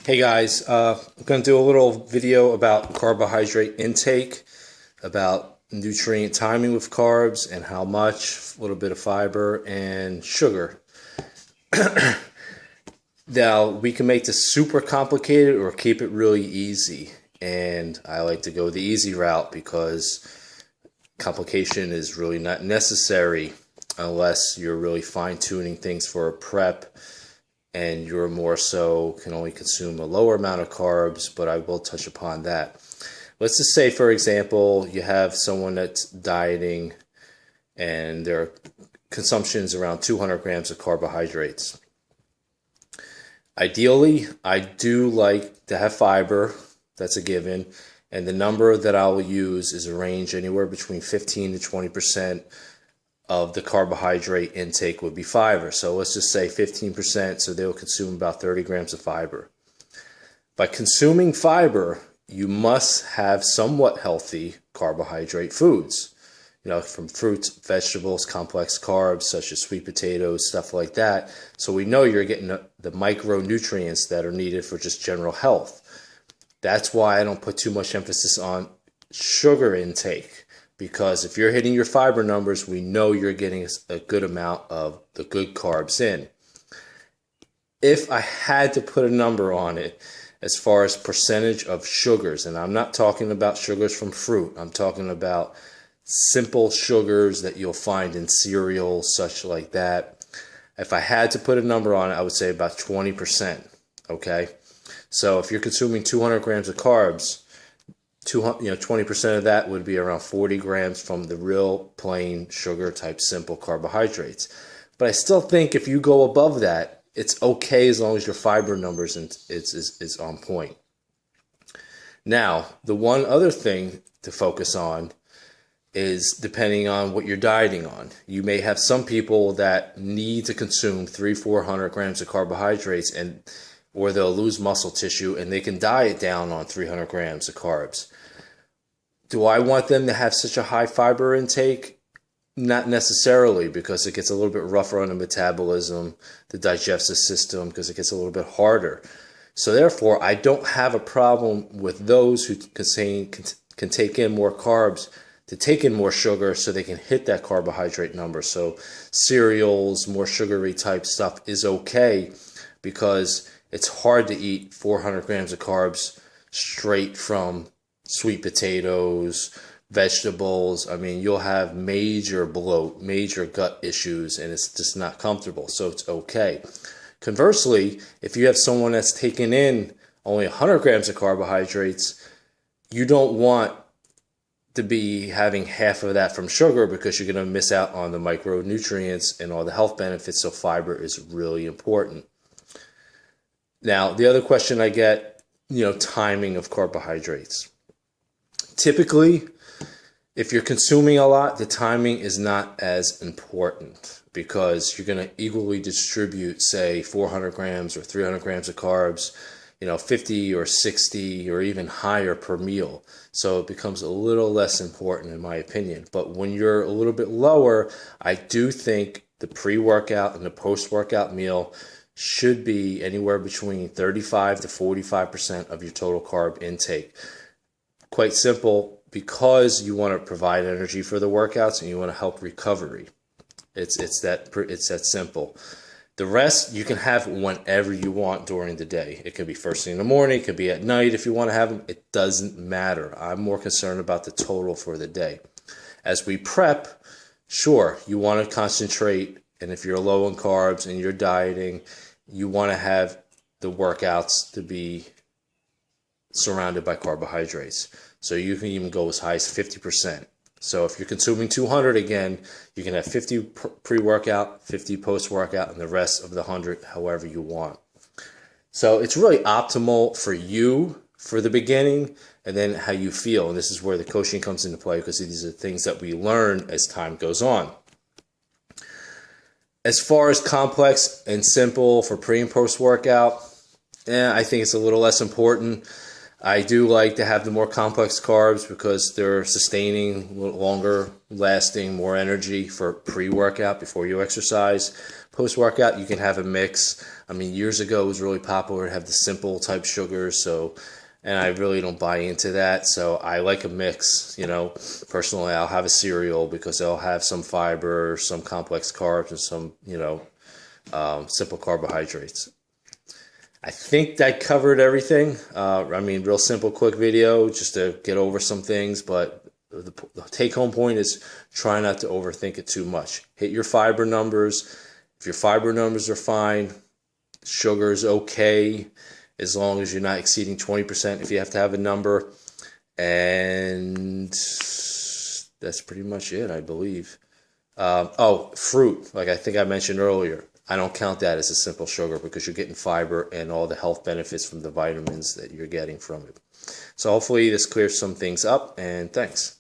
Hey guys, I'm going to do a little video about carbohydrate intake, about nutrient timing with carbs and how much, a little bit of fiber and sugar. Now, we can make this super complicated or keep it really easy. And I like to go the easy route because complication is really not necessary unless you're really fine-tuning things for a prep and you're more so can only consume a lower amount of carbs, but I will touch upon that. Let's just say, for example, you have someone that's dieting and their consumption is around 200 grams of carbohydrates. Ideally, I do like to have fiber, that's a given, and the number that I'll use is a range anywhere between 15 to 20% of the carbohydrate intake would be fiber. So let's just say 15%, so they'll consume about 30 grams of fiber. By consuming fiber, you must have somewhat healthy carbohydrate foods. You know, from fruits, vegetables, complex carbs such as sweet potatoes, stuff like that. So we know you're getting the micronutrients that are needed for just general health. That's why I don't put too much emphasis on sugar intake, because if you're hitting your fiber numbers, we know you're getting a good amount of the good carbs in. If I had to put a number on it, as far as percentage of sugars, and I'm not talking about sugars from fruit, I'm talking about simple sugars that you'll find in cereal, such like that. If I had to put a number on it, I would say about 20%, okay? So if you're consuming 200 grams of carbs, 20% of that would be around 40 grams from the real plain sugar type simple carbohydrates. But I still think if you go above that, it's okay as long as your fiber numbers is on point. Now, the one other thing to focus on is depending on what you're dieting on. You may have some people that need to consume 300-400 grams of carbohydrates or they'll lose muscle tissue and they can diet down on 300 grams of carbs. Do I want them to have such a high fiber intake? Not necessarily, because it gets a little bit rougher on the metabolism, the digestive system, because it gets a little bit harder. So therefore, I don't have a problem with those who can take in more carbs to take in more sugar so they can hit that carbohydrate number. So cereals, more sugary type stuff is okay, because it's hard to eat 400 grams of carbs straight from sweet potatoes, vegetables. I mean, you'll have major bloat, major gut issues, and it's just not comfortable. So it's okay. Conversely, if you have someone that's taking in only 100 grams of carbohydrates, you don't want to be having half of that from sugar, because you're going to miss out on the micronutrients and all the health benefits. So fiber is really important. Now, the other question I get, timing of carbohydrates. Typically, if you're consuming a lot, the timing is not as important, because you're going to equally distribute, say, 400 grams or 300 grams of carbs, 50 or 60 or even higher per meal. So it becomes a little less important in my opinion. But when you're a little bit lower, I do think the pre-workout and the post-workout meal should be anywhere between 35 to 45% of your total carb intake. Quite simple, because you want to provide energy for the workouts and you want to help recovery. It's that simple. The rest you can have whenever you want during the day. It could be first thing in the morning, it could be at night if you want to have them. It doesn't matter. I'm more concerned about the total for the day. As we prep, sure, you want to concentrate, and if you're low in carbs and you're dieting, you want to have the workouts to be surrounded by carbohydrates. So you can even go as high as 50%. So if you're consuming 200 again, you can have 50 pre-workout, 50 post-workout, and the rest of the 100 however you want. So it's really optimal for you for the beginning, and then how you feel. And this is where the coaching comes into play, because these are things that we learn as time goes on. As far as complex and simple for pre and post-workout, I think it's a little less important. I do like to have the more complex carbs because they're sustaining, longer lasting, more energy for pre-workout before you exercise. Post-workout, you can have a mix. I mean, years ago it was really popular to have the simple type sugars, and I really don't buy into that. So I like a mix, Personally, I'll have a cereal because they'll have some fiber, some complex carbs, and some, simple carbohydrates. I think that covered everything. Real simple, quick video just to get over some things, but the take-home point is try not to overthink it too much. Hit your fiber numbers. If your fiber numbers are fine, sugar is okay, as long as you're not exceeding 20% if you have to have a number. And that's pretty much it, I believe. Fruit, like I think I mentioned earlier. I don't count that as a simple sugar because you're getting fiber and all the health benefits from the vitamins that you're getting from it. So hopefully this clears some things up, and thanks.